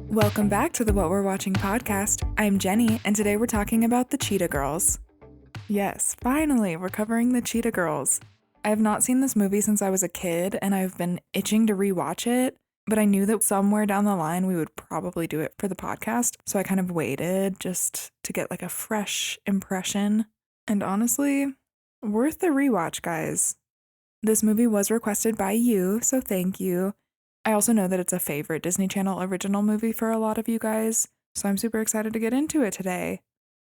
Welcome back to the What We're Watching podcast. I'm Jenny, and today we're talking about the Cheetah Girls. Yes, finally, we're covering the Cheetah Girls. I have not seen this movie since I was a kid, and I've been itching to rewatch it, but I knew that somewhere down the line we would probably do it for the podcast, so I kind of waited just to get like a fresh impression. And honestly, worth the rewatch, guys. This movie was requested by you, so thank you. I also know that it's a favorite Disney Channel original movie for a lot of you guys, so I'm super excited to get into it today.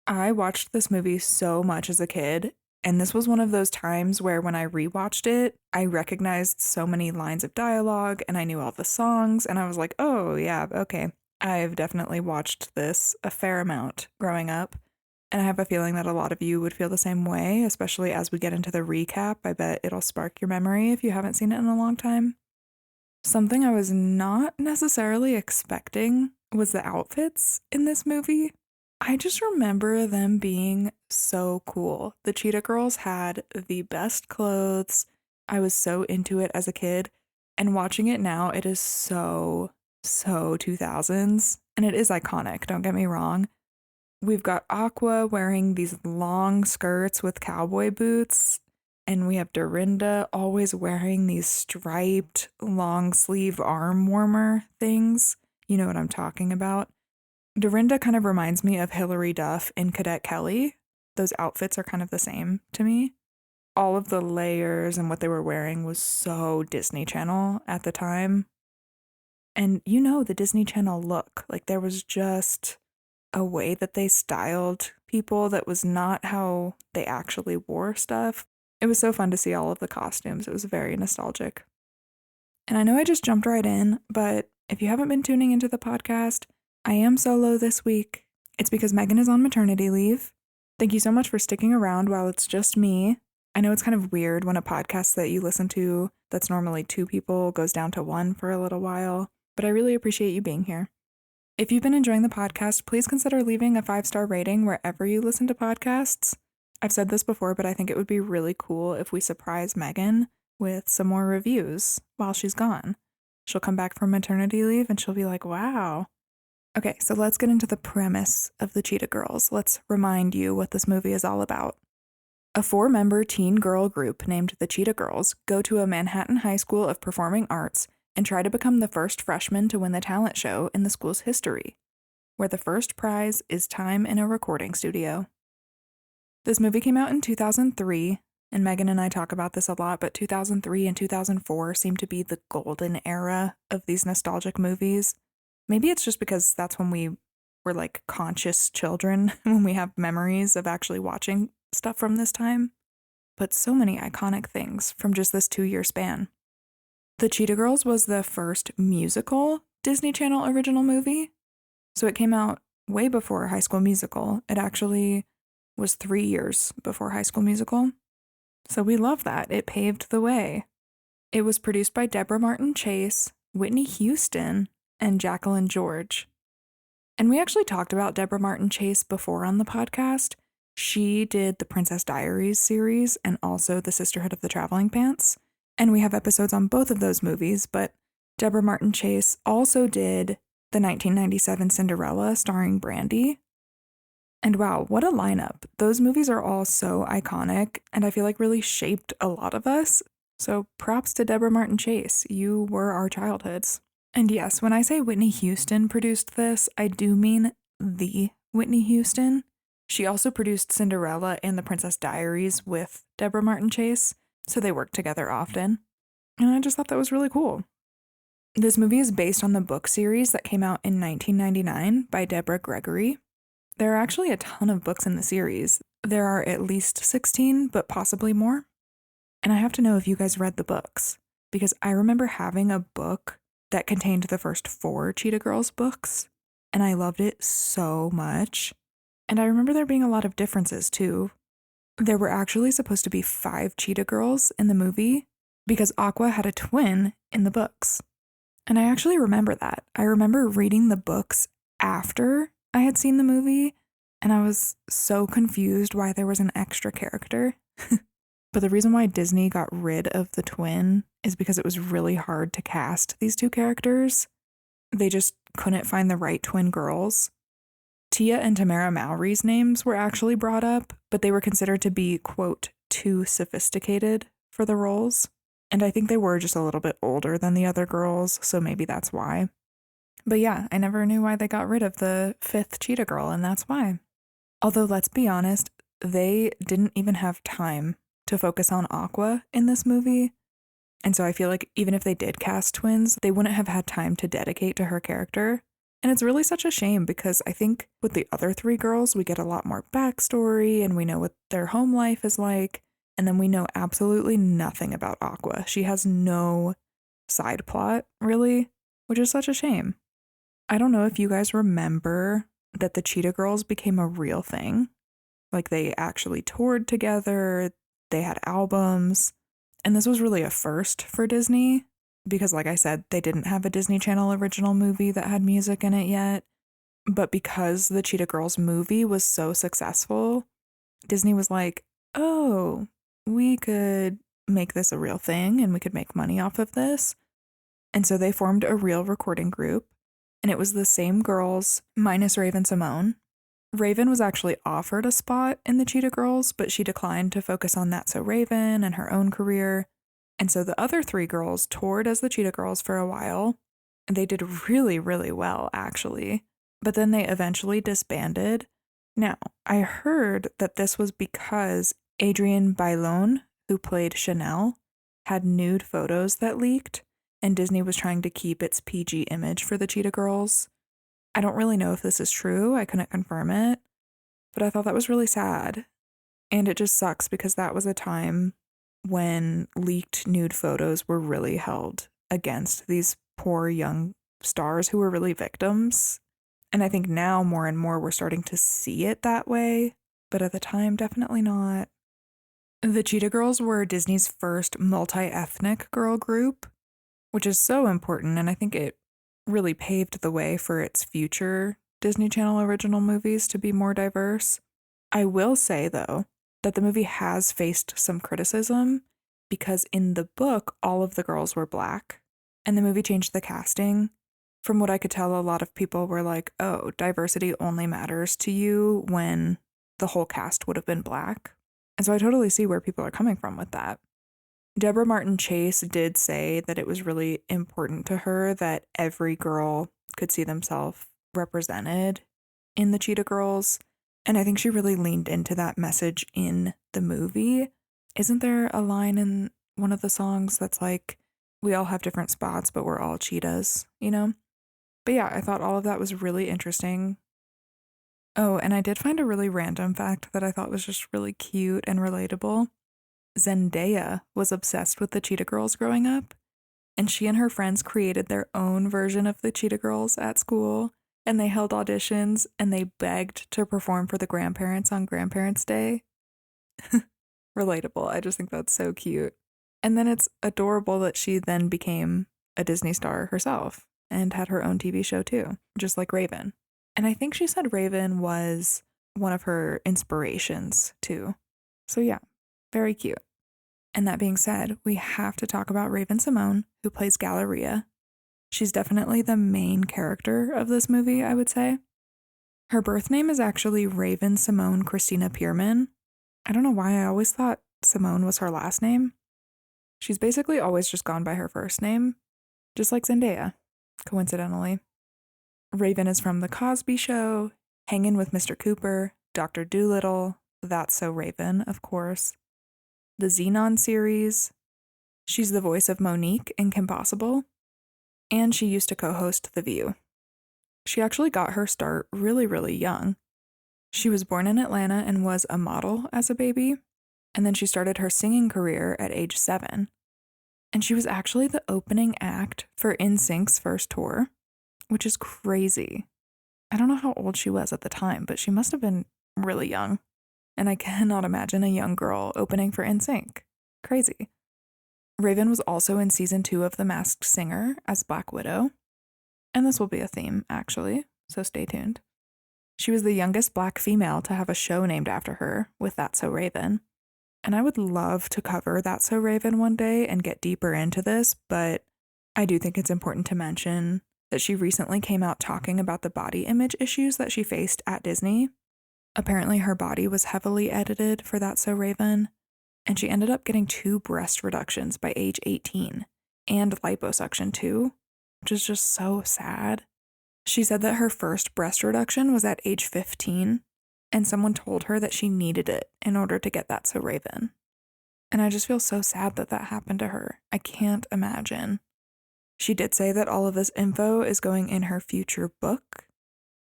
I watched this movie so much as a kid, and this was one of those times where when I rewatched it, I recognized so many lines of dialogue and I knew all the songs, and I was like, oh yeah, okay. I've definitely watched this a fair amount growing up, and I have a feeling that a lot of you would feel the same way, especially as we get into the recap. I bet it'll spark your memory if you haven't seen it in a long time. Something I was not necessarily expecting was the outfits in this movie. I just remember them being so cool. The Cheetah Girls had the best clothes. I was so into it as a kid, and watching it now, it is so 2000s, and it is iconic, don't get me wrong. We've got Aqua wearing these long skirts with cowboy boots. And we have Dorinda always wearing these striped long sleeve arm warmer things. You know what I'm talking about. Dorinda kind of reminds me of Hilary Duff in Cadet Kelly. Those outfits are kind of the same to me. All of the layers and what they were wearing was so Disney Channel at the time. And you know the Disney Channel look. Like there was just a way that they styled people that was not how they actually wore stuff. It was so fun to see all of the costumes. It was very nostalgic. And I know I just jumped right in, but if you haven't been tuning into the podcast, I am solo this week. It's because Megan is on maternity leave. Thank you so much for sticking around while it's just me. I know it's kind of weird when a podcast that you listen to that's normally 2 people goes down to 1 for a little while, but I really appreciate you being here. If you've been enjoying the podcast, please consider leaving a 5-star rating wherever you listen to podcasts. I've said this before, but I think it would be really cool if we surprise Megan with some more reviews while she's gone. She'll come back from maternity leave and she'll be like, wow. Okay, so let's get into the premise of the Cheetah Girls. Let's remind you what this movie is all about. A 4-member teen girl group named the Cheetah Girls go to a Manhattan High School of Performing Arts and try to become the first freshmen to win the talent show in the school's history, where the first prize is time in a recording studio. This movie came out in 2003, and Megan and I talk about this a lot, but 2003 and 2004 seem to be the golden era of these nostalgic movies. Maybe it's just because that's when we were like conscious children, when we have memories of actually watching stuff from this time. But so many iconic things from just this 2-year span. The Cheetah Girls was the first musical Disney Channel original movie. So it came out way before High School Musical. It actually was 3 years before High School Musical. So we love that. It paved the way. It was produced by Deborah Martin Chase, Whitney Houston, and Jacqueline George. And we actually talked about Deborah Martin Chase before on the podcast. She did the Princess Diaries series and also the Sisterhood of the Traveling Pants. And we have episodes on both of those movies, but Deborah Martin Chase also did the 1997 Cinderella starring Brandy. And wow, what a lineup. Those movies are all so iconic, and I feel like really shaped a lot of us. So props to Deborah Martin Chase. You were our childhoods. And yes, when I say Whitney Houston produced this, I do mean the Whitney Houston. She also produced Cinderella and The Princess Diaries with Deborah Martin Chase, so they worked together often. And I just thought that was really cool. This movie is based on the book series that came out in 1999 by Deborah Gregory. There are actually a ton of books in the series. There are at least 16, but possibly more. And I have to know if you guys read the books, because I remember having a book that contained the first 4 Cheetah Girls books, and I loved it so much. And I remember there being a lot of differences too. There were actually supposed to be 5 Cheetah Girls in the movie, because Aqua had a twin in the books. And I actually remember that. I remember reading the books after I had seen the movie, and I was so confused why there was an extra character. But the reason why Disney got rid of the twin is because it was really hard to cast these 2 characters. They just couldn't find the right twin girls. Tia and Tamara Mowry's names were actually brought up, but they were considered to be, quote, too sophisticated for the roles. And I think they were just a little bit older than the other girls, so maybe that's why. But yeah, I never knew why they got rid of the fifth Cheetah Girl, and that's why. Although, let's be honest, they didn't even have time to focus on Aqua in this movie. And so I feel like even if they did cast twins, they wouldn't have had time to dedicate to her character. And it's really such a shame because I think with the other three girls, we get a lot more backstory and we know what their home life is like. And then we know absolutely nothing about Aqua. She has no side plot, really, which is such a shame. I don't know if you guys remember that the Cheetah Girls became a real thing. Like, they actually toured together, they had albums, and this was really a first for Disney because, like I said, they didn't have a Disney Channel original movie that had music in it yet. But because the Cheetah Girls movie was so successful, Disney was like, oh, we could make this a real thing and we could make money off of this. And so they formed a real recording group, and it was the same girls minus Raven-Symoné. Raven was actually offered a spot in the Cheetah Girls, but she declined to focus on That's So Raven and her own career. And so the other three girls toured as the Cheetah Girls for a while, and they did really, really well, actually. But then they eventually disbanded. Now, I heard that this was because Adrienne Bailon, who played Chanel, had nude photos that leaked, and Disney was trying to keep its PG image for the Cheetah Girls. I don't really know if this is true. I couldn't confirm it, but I thought that was really sad. And it just sucks because that was a time when leaked nude photos were really held against these poor young stars who were really victims. And I think now more and more we're starting to see it that way, but at the time, definitely not. The Cheetah Girls were Disney's first multi-ethnic girl group, which is so important, and I think it really paved the way for its future Disney Channel original movies to be more diverse. I will say, though, that the movie has faced some criticism because in the book, all of the girls were black, and the movie changed the casting. From what I could tell, a lot of people were like, oh, diversity only matters to you when the whole cast would have been black. And so I totally see where people are coming from with that. Deborah Martin Chase did say that it was really important to her that every girl could see themselves represented in the Cheetah Girls. And I think she really leaned into that message in the movie. Isn't there a line in one of the songs that's like, we all have different spots, but we're all cheetahs, you know? But yeah, I thought all of that was really interesting. Oh, and I did find a really random fact that I thought was just really cute and relatable. Zendaya was obsessed with the Cheetah Girls growing up, and she and her friends created their own version of the Cheetah Girls at school, and they held auditions, and they begged to perform for the grandparents on Grandparents' Day. Relatable. I just think that's so cute. And then it's adorable that she then became a Disney star herself and had her own TV show too, just like Raven. And I think she said Raven was one of her inspirations too. So yeah, very cute. And that being said, we have to talk about Raven-Symoné, who plays Galleria. She's definitely the main character of this movie, I would say. Her birth name is actually Raven-Symoné Christina Pierman. I don't know why I always thought Simone was her last name. She's basically always just gone by her first name, just like Zendaya, coincidentally. Raven is from The Cosby Show, Hangin' with Mr. Cooper, Dr. Dolittle, That's So Raven, of course, the Xenon series. She's the voice of Monique in Kim Possible, and she used to co-host The View. She actually got her start really, really young. She was born in Atlanta and was a model as a baby, and then she started her singing career at age 7. And she was actually the opening act for NSYNC's first tour, which is crazy. I don't know how old she was at the time, but she must have been really young. And I cannot imagine a young girl opening for NSYNC. Crazy. Raven was also in season 2 of The Masked Singer as Black Widow. And this will be a theme, actually, so stay tuned. She was the youngest Black female to have a show named after her with That's So Raven. And I would love to cover That's So Raven one day and get deeper into this, but I do think it's important to mention that she recently came out talking about the body image issues that she faced at Disney. Apparently, her body was heavily edited for That's So Raven, and she ended up getting 2 breast reductions by age 18, and liposuction too, which is just so sad. She said that her first breast reduction was at age 15, and someone told her that she needed it in order to get That's So Raven. And I just feel so sad that that happened to her. I can't imagine. She did say that all of this info is going in her future book.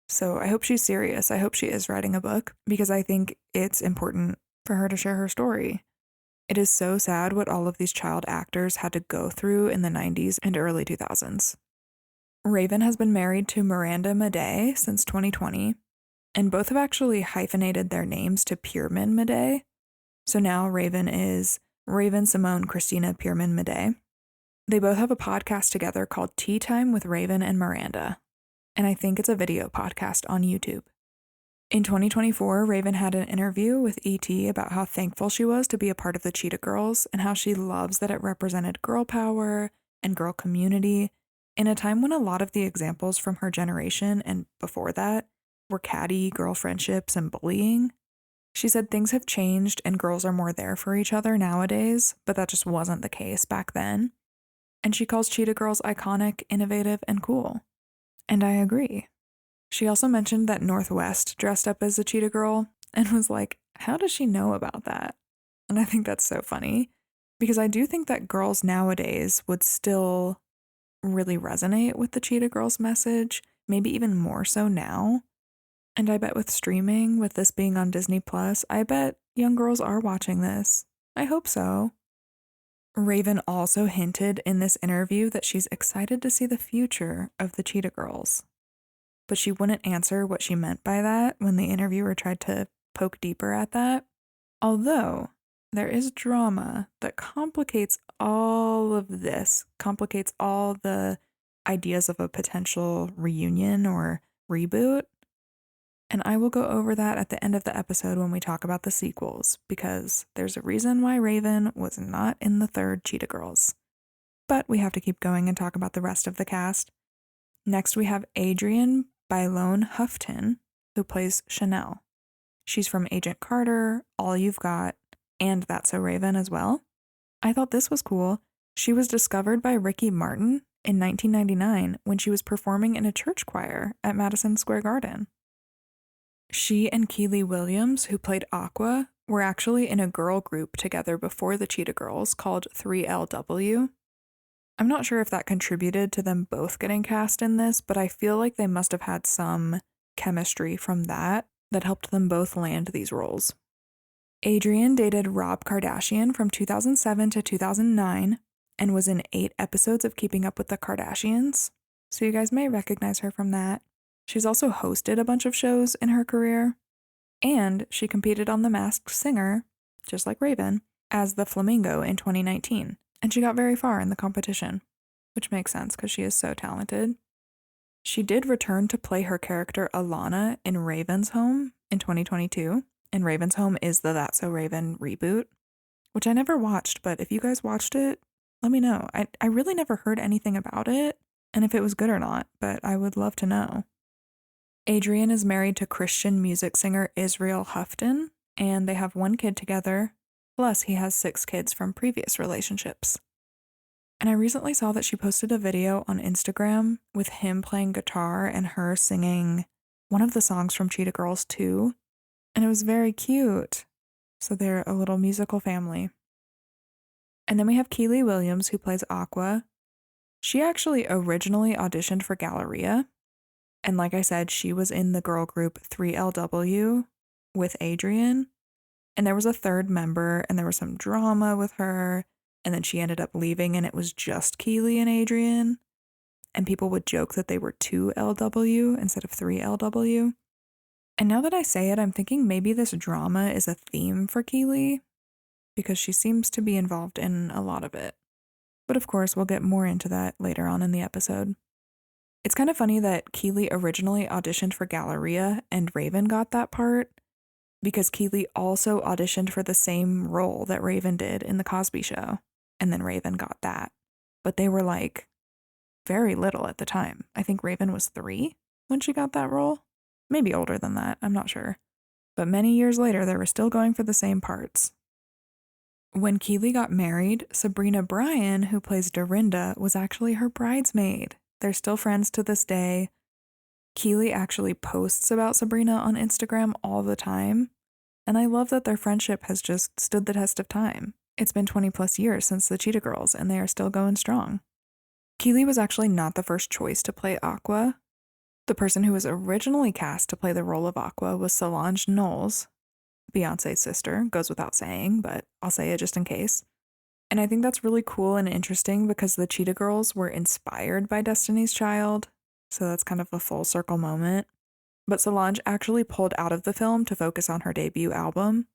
So I hope she's serious. I hope she is writing a book because I think it's important for her to share her story. It is so sad what all of these child actors had to go through in the 90s and early 2000s. Raven has been married to Miranda Madej since 2020, and both have actually hyphenated their names to Pierman Madej. So now Raven is Raven-Symoné Christina Pierman Madej. They both have a podcast together called Tea Time with Raven and Miranda, and I think it's a video podcast on YouTube. In 2024, Raven had an interview with ET about how thankful she was to be a part of the Cheetah Girls and how she loves that it represented girl power and girl community in a time when a lot of the examples from her generation and before that were catty girl friendships and bullying. She said things have changed and girls are more there for each other nowadays, but that just wasn't the case back then. And she calls Cheetah Girls iconic, innovative, and cool. And I agree. She also mentioned that Northwest dressed up as a Cheetah Girl and was like, how does she know about that? And I think that's so funny because I do think that girls nowadays would still really resonate with the Cheetah Girls message, maybe even more so now. And I bet with streaming, with this being on Disney Plus, I bet young girls are watching this. I hope so. Raven also hinted in this interview that she's excited to see the future of the Cheetah Girls. But she wouldn't answer what she meant by that when the interviewer tried to poke deeper at that. Although there is drama that complicates all of this, complicates all the ideas of a potential reunion or reboot. And I will go over that at the end of the episode when we talk about the sequels, because there's a reason why Raven was not in the third Cheetah Girls. But we have to keep going and talk about the rest of the cast. Next, we have Adrienne Bailon Houghton, who plays Chanel. She's from Agent Carter, All You've Got, and That's So Raven as well. I thought this was cool. She was discovered by Ricky Martin in 1999 when she was performing in a church choir at Madison Square Garden. She and Keely Williams, who played Aqua, were actually in a girl group together before the Cheetah Girls called 3LW. I'm not sure if that contributed to them both getting cast in this, but I feel like they must have had some chemistry from that helped them both land these roles. Adrienne dated Rob Kardashian from 2007 to 2009 and was in 8 episodes of Keeping Up with the Kardashians, so you guys may recognize her from that. She's also hosted a bunch of shows in her career, and she competed on The Masked Singer, just like Raven, as the Flamingo in 2019, and she got very far in the competition, which makes sense because she is so talented. She did return to play her character Alana in Raven's Home in 2022, and Raven's Home is the That's So Raven reboot, which I never watched, but if you guys watched it, let me know. I really never heard anything about it, and if it was good or not, but I would love to know. Adrienne is married to Christian music singer Israel Houghton, and they have 1 kid together, plus he has 6 kids from previous relationships. And I recently saw that she posted a video on Instagram with him playing guitar and her singing one of the songs from Cheetah Girls 2, and it was very cute. So they're a little musical family. And then we have Keely Williams, who plays Aqua. She actually originally auditioned for Galleria. And like I said, she was in the girl group 3LW with Adrienne. And there was a 3rd member, and there was some drama with her. And then she ended up leaving, and it was just Keely and Adrienne. And people would joke that they were 2LW instead of 3LW. And now that I say it, I'm thinking maybe this drama is a theme for Keely, because she seems to be involved in a lot of it. But of course, we'll get more into that later on in the episode. It's kind of funny that Keely originally auditioned for Galleria and Raven got that part, because Keely also auditioned for the same role that Raven did in The Cosby Show, and then Raven got that. But they were like very little at the time. I think Raven was 3 when she got that role. Maybe older than that, I'm not sure. But many years later, they were still going for the same parts. When Keeley got married, Sabrina Bryan, who plays Dorinda, was actually her bridesmaid. They're still friends to this day. Keeley actually posts about Sabrina on Instagram all the time, and I love that their friendship has just stood the test of time. It's been 20 plus years since the Cheetah Girls, and they are still going strong. Keeley was actually not the first choice to play Aqua. The person who was originally cast to play the role of Aqua was Solange Knowles, Beyonce's sister, goes without saying, but I'll say it just in case. And I think that's really cool and interesting because the Cheetah Girls were inspired by Destiny's Child, so that's kind of a full circle moment. But Solange actually pulled out of the film to focus on her debut album.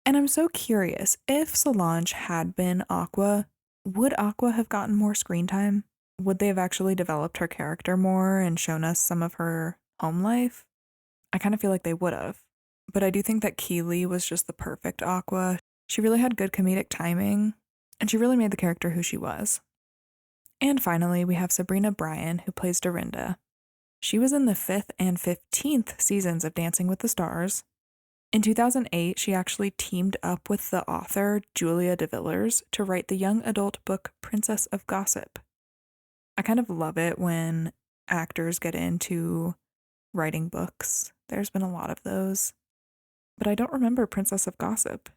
And I'm so curious, if Solange had been Aqua, would Aqua have gotten more screen time? Would they have actually developed her character more and shown us some of her home life? I kind of feel like they would have. But I do think that Keeley was just the perfect Aqua. She really had good comedic timing, and she really made the character who she was. And finally, we have Sabrina Bryan, who plays Dorinda. She was in the 5th and 15th seasons of Dancing with the Stars. In 2008, she actually teamed up with the author Julia DeVillers to write the young adult book Princess of Gossip. I kind of love it when actors get into writing books. There's been a lot of those. But I don't remember Princess of Gossip.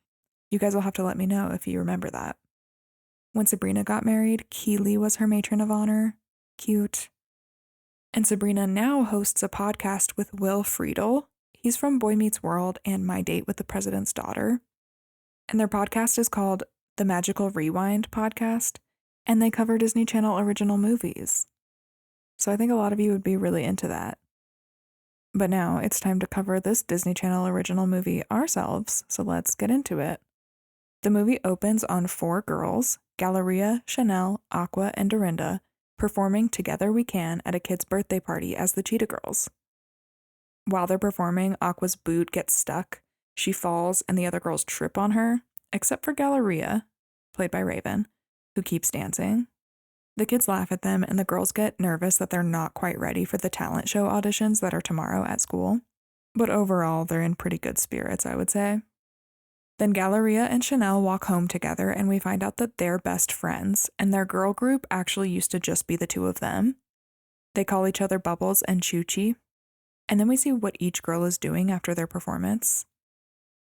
You guys will have to let me know if you remember that. When Sabrina got married, Keeley was her matron of honor. Cute. And Sabrina now hosts a podcast with Will Friedle. He's from Boy Meets World and My Date with the President's Daughter. And their podcast is called The Magical Rewind Podcast, and they cover Disney Channel original movies. So I think a lot of you would be really into that. But now it's time to cover this Disney Channel original movie ourselves, so let's get into it. The movie opens on 4 girls, Galleria, Chanel, Aqua, and Dorinda, performing Together We Can at a kid's birthday party as the Cheetah Girls. While they're performing, Aqua's boot gets stuck, she falls, and the other girls trip on her, except for Galleria, played by Raven, who keeps dancing. The kids laugh at them, and the girls get nervous that they're not quite ready for the talent show auditions that are tomorrow at school. But overall, they're in pretty good spirits, I would say. Then Galleria and Chanel walk home together, and we find out that they're best friends, and their girl group actually used to just be the 2 of them. They call each other Bubbles and Choo-Chee. And then we see what each girl is doing after their performance.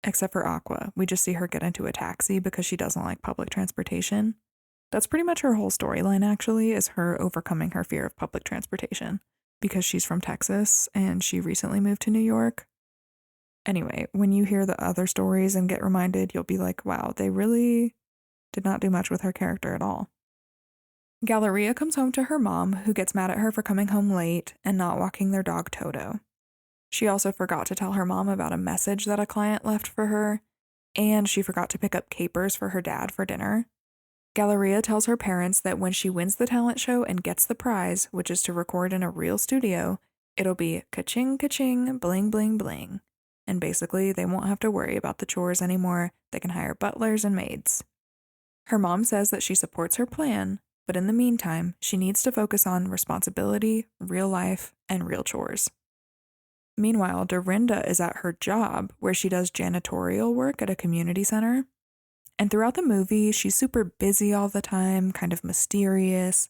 Except for Aqua, we just see her get into a taxi because she doesn't like public transportation. That's pretty much her whole storyline, actually, is her overcoming her fear of public transportation because she's from Texas and she recently moved to New York. Anyway, when you hear the other stories and get reminded, you'll be like, wow, they really did not do much with her character at all. Galleria comes home to her mom, who gets mad at her for coming home late and not walking their dog Toto. She also forgot to tell her mom about a message that a client left for her, and she forgot to pick up capers for her dad for dinner. Galleria tells her parents that when she wins the talent show and gets the prize, which is to record in a real studio, it'll be ka-ching, ka-ching, bling, bling, bling. And basically, they won't have to worry about the chores anymore. They can hire butlers and maids. Her mom says that she supports her plan, but in the meantime, she needs to focus on responsibility, real life, and real chores. Meanwhile, Dorinda is at her job, where she does janitorial work at a community center. And throughout the movie, she's super busy all the time, kind of mysterious,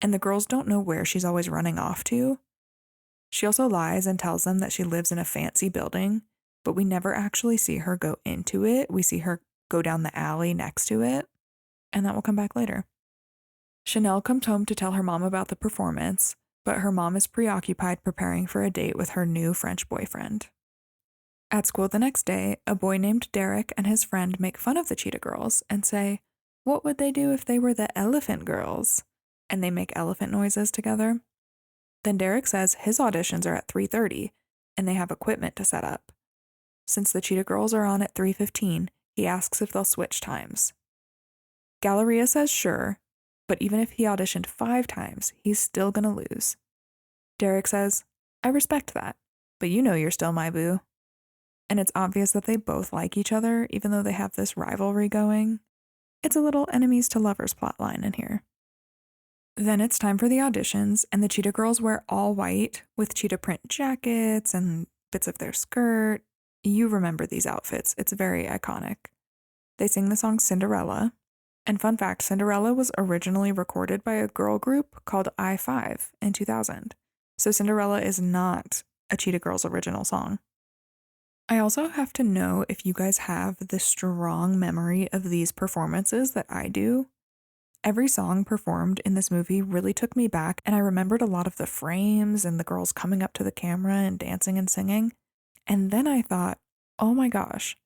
and the girls don't know where she's always running off to. She also lies and tells them that she lives in a fancy building, but we never actually see her go into it. We see her go down the alley next to it, and that will come back later. Chanel comes home to tell her mom about the performance, but her mom is preoccupied preparing for a date with her new French boyfriend. At school the next day, a boy named Derek and his friend make fun of the Cheetah Girls and say, what would they do if they were the Elephant Girls? And they make elephant noises together. Then Derek says his auditions are at 3:30, and they have equipment to set up. Since the Cheetah Girls are on at 3:15, he asks if they'll switch times. Galleria says sure, but even if he auditioned 5 times, he's still gonna lose. Derek says, I respect that, but you know you're still my boo. And it's obvious that they both like each other, even though they have this rivalry going. It's a little enemies to lovers plotline in here. Then it's time for the auditions, and the Cheetah Girls wear all white with cheetah print jackets and bits of their skirt. You remember these outfits, it's very iconic. They sing the song Cinderella. And fun fact, Cinderella was originally recorded by a girl group called I-5 in 2000. So Cinderella is not a Cheetah Girls original song. I also have to know if you guys have the strong memory of these performances that I do. Every song performed in this movie really took me back, and I remembered a lot of the frames and the girls coming up to the camera and dancing and singing. And then I thought, oh my gosh,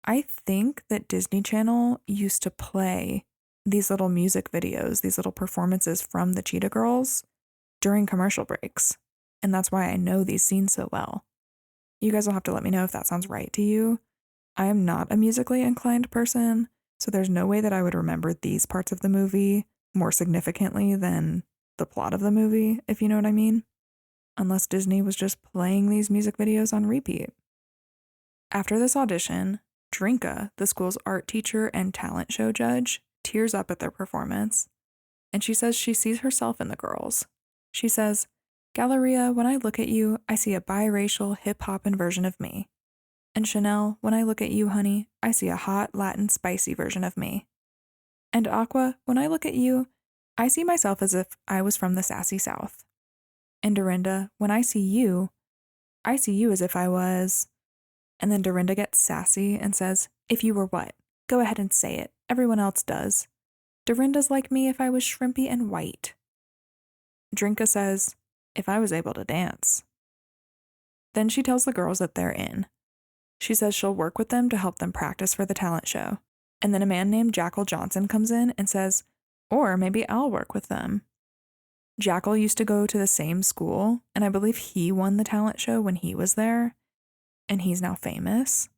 I think that Disney Channel used to play these little music videos, these little performances from the Cheetah Girls during commercial breaks. And that's why I know these scenes so well. You guys will have to let me know if that sounds right to you. I am not a musically inclined person, so there's no way that I would remember these parts of the movie more significantly than the plot of the movie, if you know what I mean. Unless Disney was just playing these music videos on repeat. After this audition, Drinka, the school's art teacher and talent show judge, tears up at their performance, and she says she sees herself in the girls. She says, "Galleria, when I look at you, I see a biracial, hip-hoppin' version of me. And Chanel, when I look at you, honey, I see a hot, Latin, spicy version of me. And Aqua, when I look at you, I see myself as if I was from the sassy South. And Dorinda, when I see you as if I was..." And then Dorinda gets sassy and says, "If you were what? Go ahead and say it. Everyone else does. Dorinda's like me if I was shrimpy and white." Drinka says, "If I was able to dance." Then she tells the girls that they're in. She says she'll work with them to help them practice for the talent show. And then a man named Jackal Johnson comes in and says, "Or maybe I'll work with them." Jackal used to go to the same school, and I believe he won the talent show when he was there, and he's now famous.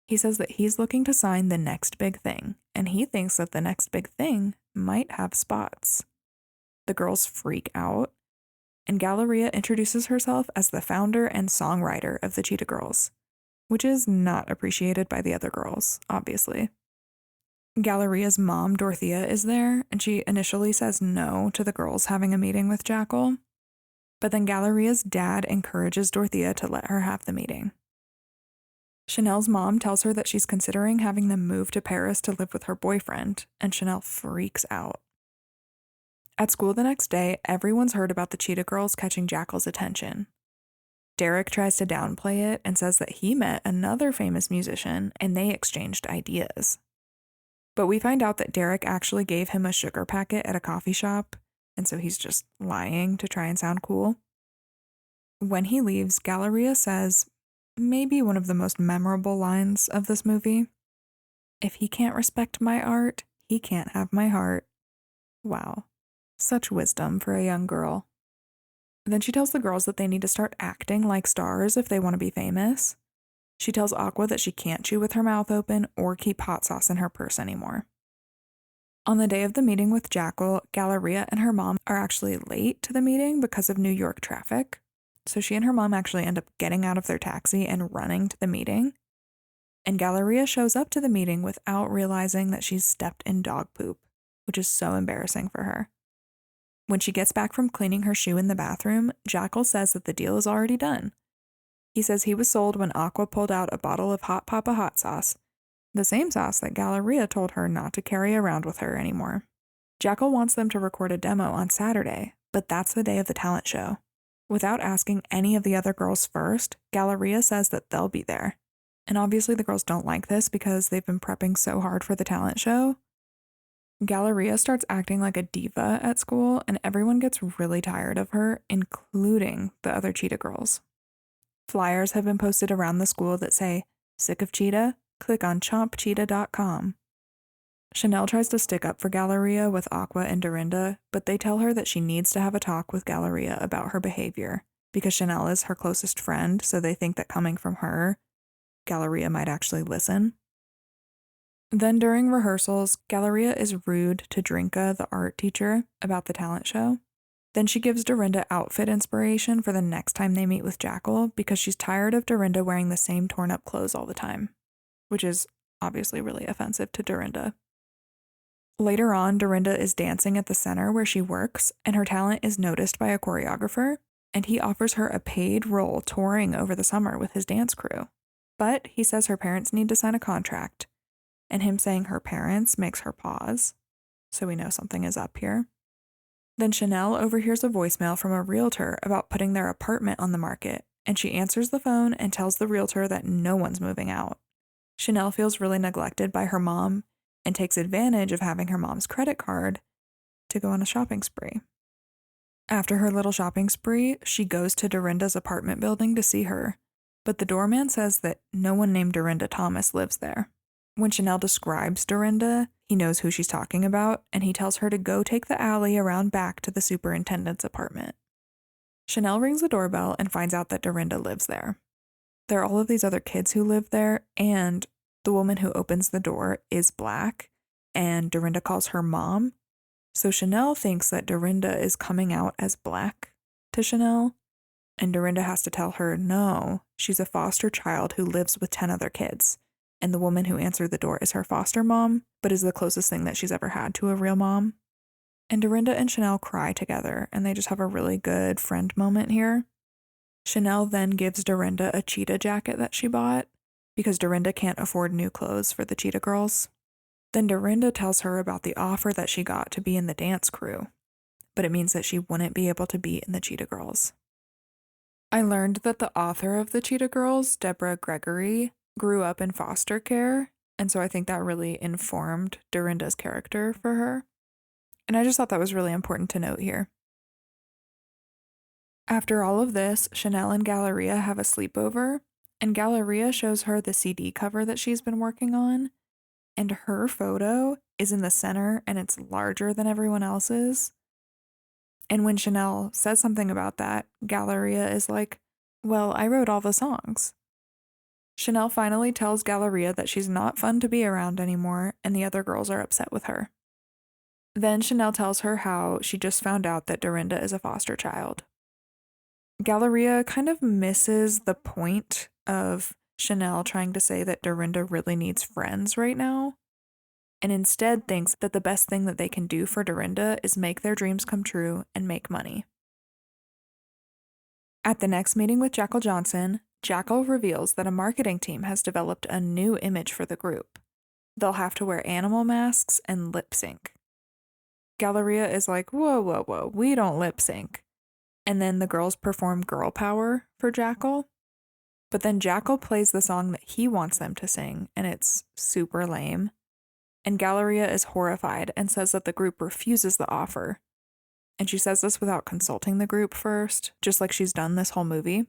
He says that he's looking to sign the next big thing, and he thinks that the next big thing might have spots. The girls freak out, and Galleria introduces herself as the founder and songwriter of the Cheetah Girls, which is not appreciated by the other girls, obviously. Galleria's mom, Dorothea, is there, and she initially says no to the girls having a meeting with Jackal, but then Galleria's dad encourages Dorothea to let her have the meeting. Chanel's mom tells her that she's considering having them move to Paris to live with her boyfriend, and Chanel freaks out. At school the next day, everyone's heard about the Cheetah Girls catching Jackal's attention. Derek tries to downplay it and says that he met another famous musician and they exchanged ideas. But we find out that Derek actually gave him a sugar packet at a coffee shop, and so he's just lying to try and sound cool. When he leaves, Galleria says maybe one of the most memorable lines of this movie: "If he can't respect my art, he can't have my heart." Wow, such wisdom for a young girl. Then she tells the girls that they need to start acting like stars if they want to be famous. She tells Aqua that she can't chew with her mouth open or keep hot sauce in her purse anymore. On the day of the meeting with Jackal, Galleria and her mom are actually late to the meeting because of New York traffic. So she and her mom actually end up getting out of their taxi and running to the meeting. And Galleria shows up to the meeting without realizing that she's stepped in dog poop, which is so embarrassing for her. When she gets back from cleaning her shoe in the bathroom, Jackal says that the deal is already done. He says he was sold when Aqua pulled out a bottle of Hot Papa hot sauce, the same sauce that Galleria told her not to carry around with her anymore. Jackal wants them to record a demo on Saturday, but that's the day of the talent show. Without asking any of the other girls first, Galleria says that they'll be there. And obviously the girls don't like this because they've been prepping so hard for the talent show. Galleria starts acting like a diva at school, and everyone gets really tired of her, including the other Cheetah Girls. Flyers have been posted around the school that say, "Sick of Cheetah? Click on chompcheetah.com. Chanel tries to stick up for Galleria with Aqua and Dorinda, but they tell her that she needs to have a talk with Galleria about her behavior, because Chanel is her closest friend, so they think that coming from her, Galleria might actually listen. Then during rehearsals, Galleria is rude to Drinka, the art teacher, about the talent show. Then she gives Dorinda outfit inspiration for the next time they meet with Jackal because she's tired of Dorinda wearing the same torn up clothes all the time, which is obviously really offensive to Dorinda. Later on, Dorinda is dancing at the center where she works, and her talent is noticed by a choreographer, and he offers her a paid role touring over the summer with his dance crew. But he says her parents need to sign a contract, and him saying her parents makes her pause, so we know something is up here. Then Chanel overhears a voicemail from a realtor about putting their apartment on the market, and she answers the phone and tells the realtor that no one's moving out. Chanel feels really neglected by her mom and takes advantage of having her mom's credit card to go on a shopping spree. After her little shopping spree, she goes to Dorinda's apartment building to see her, but the doorman says that no one named Dorinda Thomas lives there. When Chanel describes Dorinda, he knows who she's talking about, and he tells her to go take the alley around back to the superintendent's apartment. Chanel rings the doorbell and finds out that Dorinda lives there. There are all of these other kids who live there, and the woman who opens the door is Black, and Dorinda calls her mom. So Chanel thinks that Dorinda is coming out as Black to Chanel, and Dorinda has to tell her no, she's a foster child who lives with 10 other kids, and the woman who answered the door is her foster mom, but is the closest thing that she's ever had to a real mom. And Dorinda and Chanel cry together, and they just have a really good friend moment here. Chanel then gives Dorinda a cheetah jacket that she bought, because Dorinda can't afford new clothes for the Cheetah Girls. Then Dorinda tells her about the offer that she got to be in the dance crew, but it means that she wouldn't be able to be in the Cheetah Girls. I learned that the author of the Cheetah Girls, Deborah Gregory, grew up in foster care, and so I think that really informed Dorinda's character for her. And I just thought that was really important to note here. After all of this, Chanel and Galleria have a sleepover, and Galleria shows her the CD cover that she's been working on, and her photo is in the center and it's larger than everyone else's. And when Chanel says something about that, Galleria is like, well, I wrote all the songs. Chanel finally tells Galleria that she's not fun to be around anymore, and the other girls are upset with her. Then Chanel tells her how she just found out that Dorinda is a foster child. Galleria kind of misses the point of Chanel trying to say that Dorinda really needs friends right now, and instead thinks that the best thing that they can do for Dorinda is make their dreams come true and make money. At the next meeting with Jackal Johnson, Jackal reveals that a marketing team has developed a new image for the group. They'll have to wear animal masks and lip sync. Galleria is like, whoa, we don't lip sync. And then the girls perform Girl Power for Jackal. But then Jackal plays the song that he wants them to sing, and it's super lame. And Galleria is horrified and says that the group refuses the offer. And she says this without consulting the group first, just like she's done this whole movie.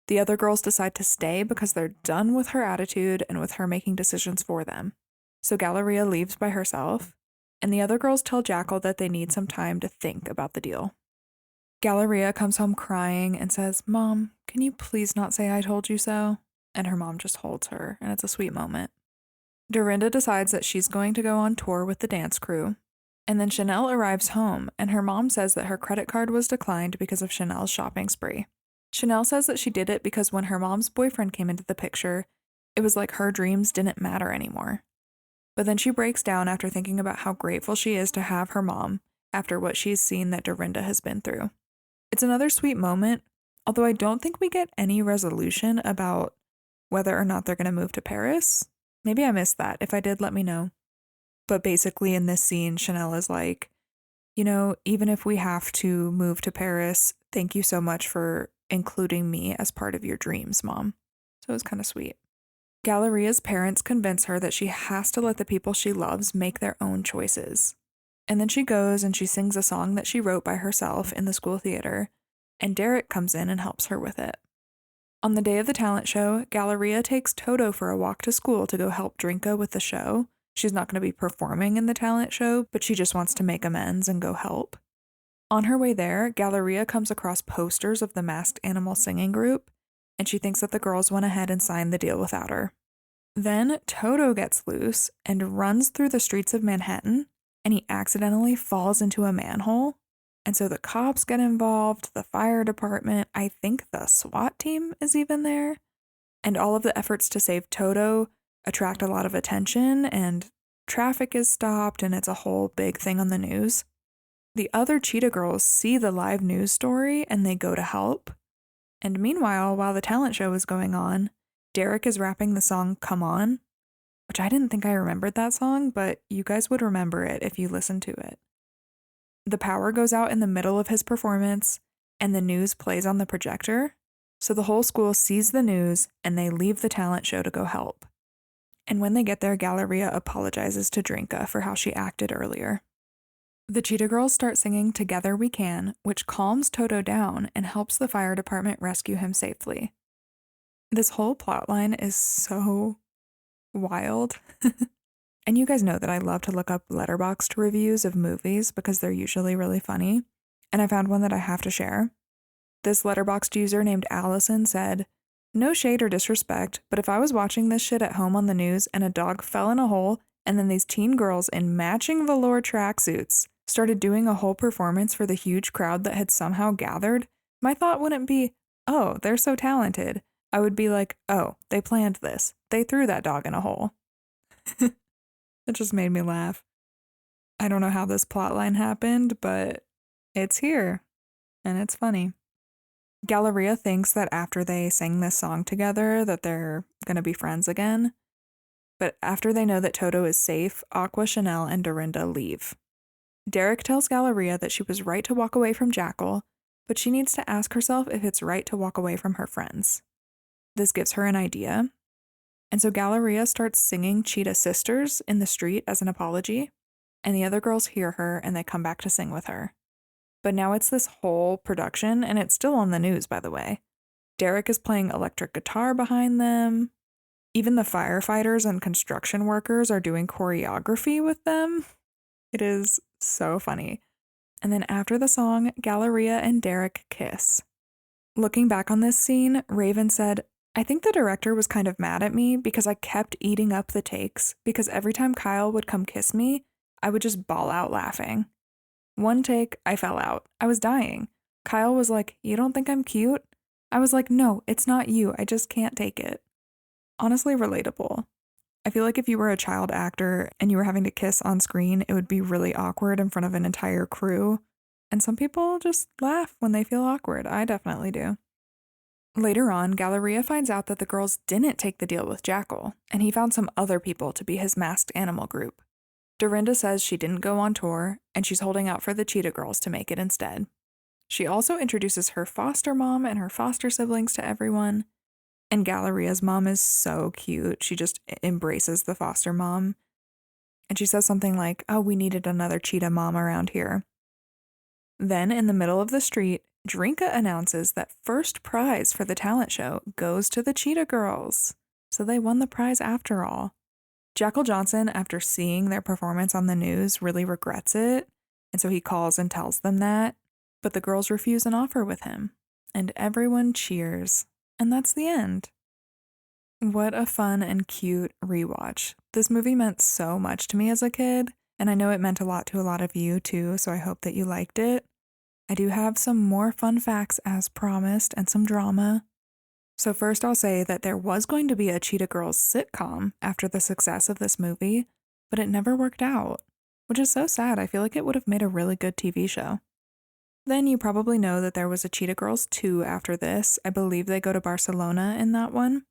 The other girls decide to stay because they're done with her attitude and with her making decisions for them. So Galleria leaves by herself, and the other girls tell Jackal that they need some time to think about the deal. Galleria comes home crying and says, "Mom, can you please not say I told you so?" And her mom just holds her, and it's a sweet moment. Dorinda decides that she's going to go on tour with the dance crew, and then Chanel arrives home, and her mom says that her credit card was declined because of Chanel's shopping spree. Chanel says that she did it because when her mom's boyfriend came into the picture, it was like her dreams didn't matter anymore. But then she breaks down after thinking about how grateful she is to have her mom after what she's seen that Dorinda has been through. It's another sweet moment, although I don't think we get any resolution about whether or not they're going to move to Paris. Maybe I missed that. If I did, let me know. But basically in this scene, Chanel is like, even if we have to move to Paris, thank you so much for including me as part of your dreams, Mom. So it was kind of sweet. Galleria's parents convince her that she has to let the people she loves make their own choices. And then she goes and she sings a song that she wrote by herself in the school theater, and Derek comes in and helps her with it. On the day of the talent show, Galleria takes Toto for a walk to school to go help Drinka with the show. She's not going to be performing in the talent show, but she just wants to make amends and go help. On her way there, Galleria comes across posters of the masked animal singing group, and she thinks that the girls went ahead and signed the deal without her. Then Toto gets loose and runs through the streets of Manhattan, and he accidentally falls into a manhole. And so the cops get involved, the fire department, I think the SWAT team is even there. And all of the efforts to save Toto attract a lot of attention, and Traffic is stopped and it's a whole big thing on the news. The other Cheetah Girls see the live news story and they go to help. And meanwhile, while the talent show is going on, Derek is rapping the song Come On, which I didn't think I remembered that song, but you guys would remember it if you listened to it. The power goes out in the middle of his performance, and the news plays on the projector, so the whole school sees the news and they leave the talent show to go help. And when they get there, Galleria apologizes to Drinka for how she acted earlier. The Cheetah Girls start singing Together We Can, which calms Toto down and helps the fire department rescue him safely. This whole plotline is so wild. And you guys know that I love to look up Letterboxd reviews of movies because they're usually really funny, and I found one that I have to share. This Letterboxd user named Allison said, "No shade or disrespect, but if I was watching this shit at home on the news and a dog fell in a hole and then these teen girls in matching velour tracksuits started doing a whole performance for the huge crowd that had somehow gathered, my thought wouldn't be, oh, they're so talented. I would be like, oh, they planned this. They threw that dog in a hole." It just made me laugh. I don't know how this plotline happened, but it's here, and it's funny. Galleria thinks that after they sing this song together that they're going to be friends again, but after they know that Toto is safe, Aqua, Chanel, and Dorinda leave. Derek tells Galleria that she was right to walk away from Jackal, but she needs to ask herself if it's right to walk away from her friends. This gives her an idea. And so Galleria starts singing Cheetah Sisters in the street as an apology, and the other girls hear her and they come back to sing with her. But now it's this whole production, and it's still on the news, by the way. Derek is playing electric guitar behind them. Even the firefighters and construction workers are doing choreography with them. It is so funny. And then after the song, Galleria and Derek kiss. Looking back on this scene, Raven said, "I think the director was kind of mad at me because I kept eating up the takes because every time Kyle would come kiss me, I would just bawl out laughing. One take, I fell out. I was dying. Kyle was like, 'You don't think I'm cute?' I was like, 'No, it's not you. I just can't take it.'" Honestly, relatable. I feel like if you were a child actor and you were having to kiss on screen, it would be really awkward in front of an entire crew. And some people just laugh when they feel awkward. I definitely do. Later on, Galleria finds out that the girls didn't take the deal with Jackal, and he found some other people to be his masked animal group. Dorinda says she didn't go on tour, and she's holding out for the Cheetah Girls to make it instead. She also introduces her foster mom and her foster siblings to everyone, and Galleria's mom is so cute. She just embraces the foster mom, and she says something like, "Oh, we needed another cheetah mom around here." Then, in the middle of the street, Drinka announces that first prize for the talent show goes to the Cheetah Girls. So they won the prize after all. Jackal Johnson, after seeing their performance on the news, really regrets it, and so he calls and tells them that, but the girls refuse an offer with him, and everyone cheers, and that's the end. What a fun and cute rewatch. This movie meant so much to me as a kid, and I know it meant a lot to a lot of you too, so I hope that you liked it. I do have some more fun facts as promised and some drama. So first I'll say that there was going to be a Cheetah Girls sitcom after the success of this movie, but it never worked out, which is so sad. I feel like it would have made a really good TV show. Then you probably know that there was a Cheetah Girls 2 after this. I believe they go to Barcelona in that one.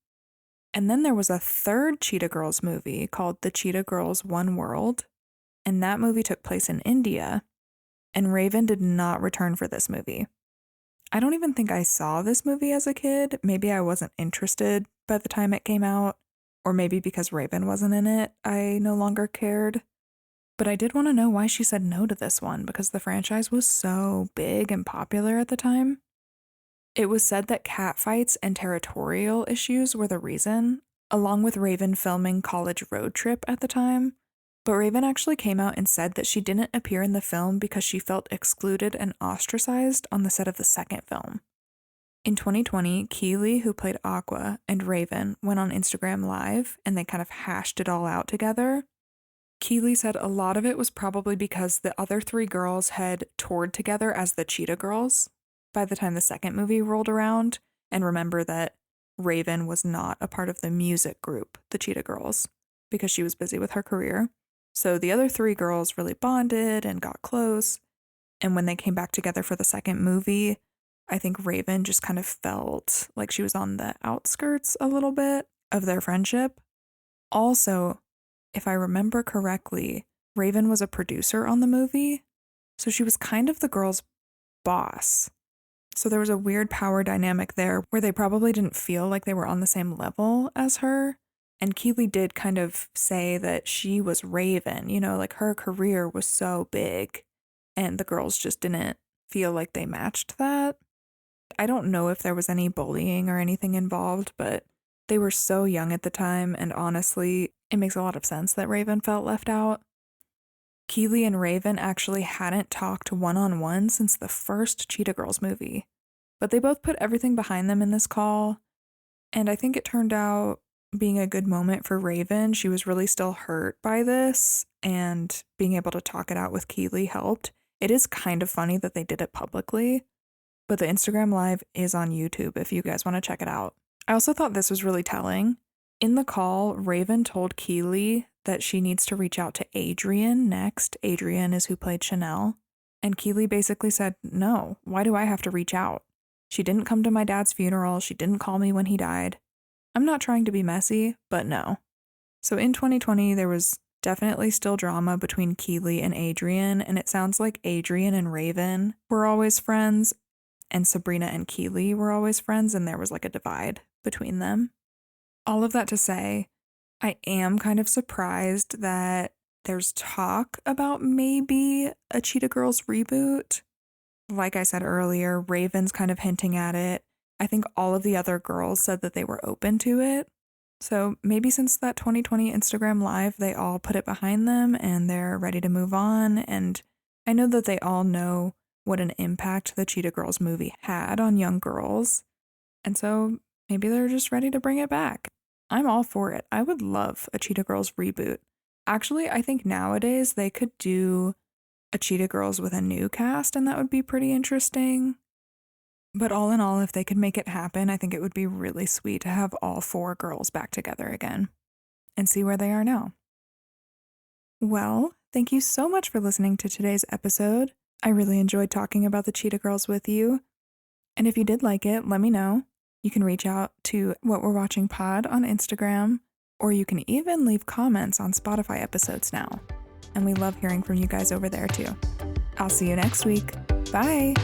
And then there was a third Cheetah Girls movie called The Cheetah Girls One World, and that movie took place in India. And Raven did not return for this movie. I don't even think I saw this movie as a kid. Maybe I wasn't interested by the time it came out, or maybe because Raven wasn't in it, I no longer cared. But I did want to know why she said no to this one, because the franchise was so big and popular at the time. It was said that catfights and territorial issues were the reason, along with Raven filming College Road Trip at the time. But Raven actually came out and said that she didn't appear in the film because she felt excluded and ostracized on the set of the second film. In 2020, Keely, who played Aqua, and Raven went on Instagram Live, and they kind of hashed it all out together. Keely said a lot of it was probably because the other three girls had toured together as the Cheetah Girls by the time the second movie rolled around, and remember that Raven was not a part of the music group, the Cheetah Girls, because she was busy with her career. So the other three girls really bonded and got close. And when they came back together for the second movie, I think Raven just kind of felt like she was on the outskirts a little bit of their friendship. Also, if I remember correctly, Raven was a producer on the movie, so she was kind of the girls' boss. So there was a weird power dynamic there where they probably didn't feel like they were on the same level as her. And Keeley did kind of say that she was Raven, like her career was so big and the girls just didn't feel like they matched that. I don't know if there was any bullying or anything involved, but they were so young at the time, and honestly, it makes a lot of sense that Raven felt left out. Keeley and Raven actually hadn't talked one-on-one since the first Cheetah Girls movie, but they both put everything behind them in this call, and I think it turned out being a good moment for Raven. She was really still hurt by this, and being able to talk it out with Keeley helped. It is kind of funny that they did it publicly, but the Instagram Live is on YouTube if you guys want to check it out. I also thought this was really telling. In the call, Raven told Keeley that she needs to reach out to Adrian next. Adrian is who played Chanel. And Keeley basically said, no, why do I have to reach out? She didn't come to my dad's funeral. She didn't call me when he died. I'm not trying to be messy, but no. So in 2020, there was definitely still drama between Keeley and Adrian, and it sounds like Adrian and Raven were always friends, and Sabrina and Keeley were always friends, and there was like a divide between them. All of that to say, I am kind of surprised that there's talk about maybe a Cheetah Girls reboot. Like I said earlier, Raven's kind of hinting at it. I think all of the other girls said that they were open to it. So maybe since that 2020 Instagram Live, they all put it behind them and they're ready to move on. And I know that they all know what an impact the Cheetah Girls movie had on young girls. And so maybe they're just ready to bring it back. I'm all for it. I would love a Cheetah Girls reboot. Actually, I think nowadays they could do a Cheetah Girls with a new cast, and that would be pretty interesting. But all in all, if they could make it happen, I think it would be really sweet to have all four girls back together again and see where they are now. Well, thank you so much for listening to today's episode. I really enjoyed talking about the Cheetah Girls with you. And if you did like it, let me know. You can reach out to What We're Watching Pod on Instagram, or you can even leave comments on Spotify episodes now. And we love hearing from you guys over there too. I'll see you next week. Bye!